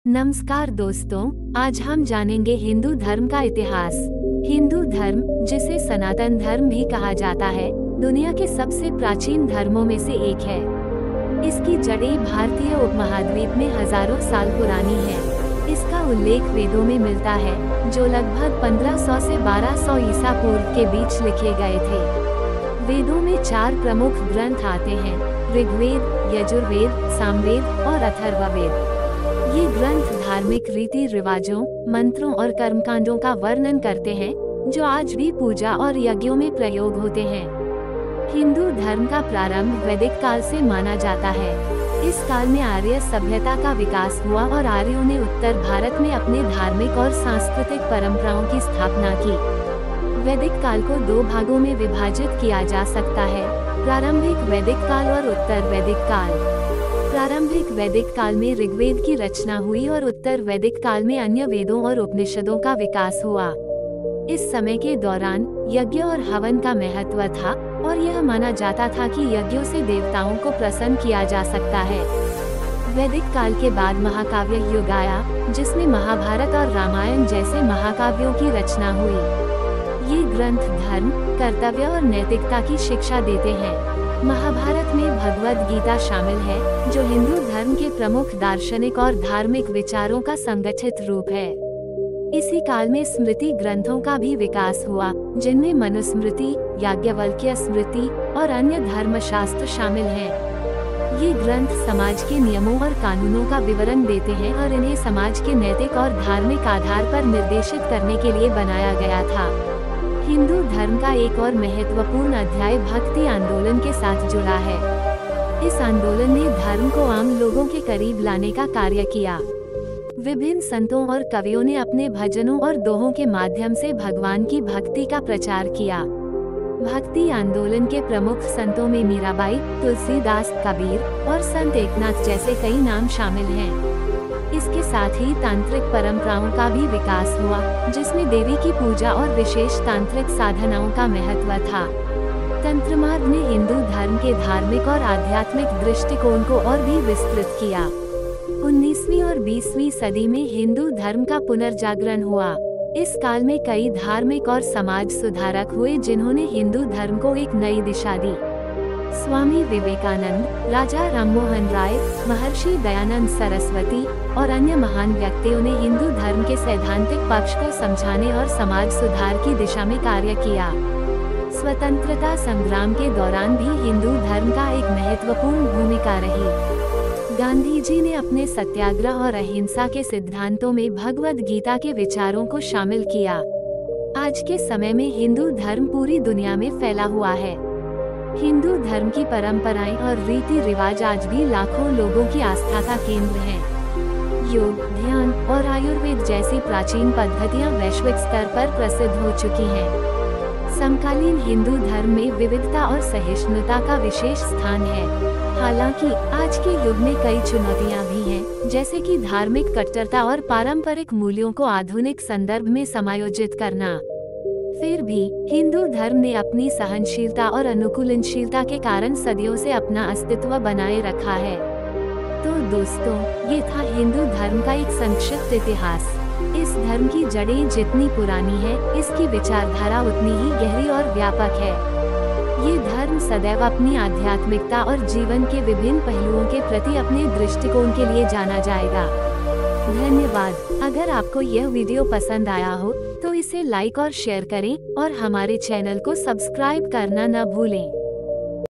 नमस्कार दोस्तों, आज हम जानेंगे हिंदू धर्म का इतिहास। हिंदू धर्म, जिसे सनातन धर्म भी कहा जाता है, दुनिया के सबसे प्राचीन धर्मों में से एक है। इसकी जड़ें भारतीय उपमहाद्वीप में हजारों साल पुरानी है। इसका उल्लेख वेदों में मिलता है, जो लगभग 1500 से 1200 ईसा पूर्व के बीच लिखे गए थे। वेदों में 4 प्रमुख ग्रंथ आते हैं: ऋग्वेद, यजुर्वेद, सामवेद और अथर्ववेद। ये ग्रंथ धार्मिक रीति रिवाजों, मंत्रों और कर्मकांडों का वर्णन करते हैं, जो आज भी पूजा और यज्ञों में प्रयोग होते हैं। हिंदू धर्म का प्रारंभ वैदिक काल से माना जाता है। इस काल में आर्य सभ्यता का विकास हुआ और आर्यों ने उत्तर भारत में अपने धार्मिक और सांस्कृतिक परंपराओं की स्थापना की। वैदिक काल को 2 भागों में विभाजित किया जा सकता है: प्रारंभिक वैदिक काल और उत्तर वैदिक काल। प्रारंभिक वैदिक काल में ऋग्वेद की रचना हुई और उत्तर वैदिक काल में अन्य वेदों और उपनिषदों का विकास हुआ। इस समय के दौरान यज्ञ और हवन का महत्व था और यह माना जाता था कि यज्ञों से देवताओं को प्रसन्न किया जा सकता है। वैदिक काल के बाद महाकाव्य युग आया, जिसमें महाभारत और रामायण जैसे महाकाव्यों की रचना हुई। ये ग्रंथ धर्म, कर्तव्य और नैतिकता की शिक्षा देते हैं। महाभारत में भगवद गीता शामिल है, जो हिंदू धर्म के प्रमुख दार्शनिक और धार्मिक विचारों का संगठित रूप है। इसी काल में स्मृति ग्रंथों का भी विकास हुआ, जिनमें मनुस्मृति, याज्ञवल्क्य स्मृति और अन्य धर्मशास्त्र शामिल हैं। ये ग्रंथ समाज के नियमों और कानूनों का विवरण देते हैं और इन्हें समाज के नैतिक और धार्मिक आधार पर निर्देशित करने के लिए बनाया गया था। हिंदू धर्म का एक और महत्वपूर्ण अध्याय भक्ति आंदोलन के साथ जुड़ा है। इस आंदोलन ने धर्म को आम लोगों के करीब लाने का कार्य किया। विभिन्न संतों और कवियों ने अपने भजनों और दोहों के माध्यम से भगवान की भक्ति का प्रचार किया। भक्ति आंदोलन के प्रमुख संतों में मीराबाई, तुलसीदास, कबीर और संत एकनाथ जैसे कई नाम शामिल हैं। इसके साथ ही तांत्रिक परंपराओं का भी विकास हुआ, जिसमें देवी की पूजा और विशेष तांत्रिक साधनाओं का महत्व था। तंत्र मार्ग ने हिंदू धर्म के धार्मिक और आध्यात्मिक दृष्टिकोण को और भी विस्तृत किया। 19वीं और 20वीं सदी में हिंदू धर्म का पुनर्जागरण हुआ। इस काल में कई धार्मिक और समाज सुधारक हुए, जिन्होंने हिंदू धर्म को एक नई दिशा दी। स्वामी विवेकानंद, राजा राममोहन राय, महर्षि दयानंद सरस्वती और अन्य महान व्यक्तियों ने हिंदू धर्म के सैद्धांतिक पक्ष को समझाने और समाज सुधार की दिशा में कार्य किया। स्वतंत्रता संग्राम के दौरान भी हिंदू धर्म का एक महत्वपूर्ण भूमिका रही। गांधी जी ने अपने सत्याग्रह और अहिंसा के सिद्धांतों में भगवद गीता के विचारों को शामिल किया। आज के समय में हिंदू धर्म पूरी दुनिया में फैला हुआ है। हिंदू धर्म की परंपराएं और रीति रिवाज आज भी लाखों लोगों की आस्था का केंद्र हैं। योग, ध्यान और आयुर्वेद जैसी प्राचीन पद्धतियां वैश्विक स्तर पर प्रसिद्ध हो चुकी हैं। समकालीन हिंदू धर्म में विविधता और सहिष्णुता का विशेष स्थान है। हालांकि आज के युग में कई चुनौतियां भी हैं, जैसे कि धार्मिक कट्टरता और पारंपरिक मूल्यों को आधुनिक संदर्भ में समायोजित करना। फिर भी हिंदू धर्म ने अपनी सहनशीलता और अनुकूलनशीलता के कारण सदियों से अपना अस्तित्व बनाए रखा है। तो दोस्तों, ये था हिंदू धर्म का एक संक्षिप्त इतिहास। इस धर्म की जड़ें जितनी पुरानी है, इसकी विचारधारा उतनी ही गहरी और व्यापक है। ये धर्म सदैव अपनी आध्यात्मिकता और जीवन के विभिन्न पहलुओं के प्रति अपने दृष्टिकोण के लिए जाना जाएगा। धन्यवाद। अगर आपको यह वीडियो पसंद आया हो तो इसे लाइक और शेयर करें और हमारे चैनल को सब्सक्राइब करना न भूलें।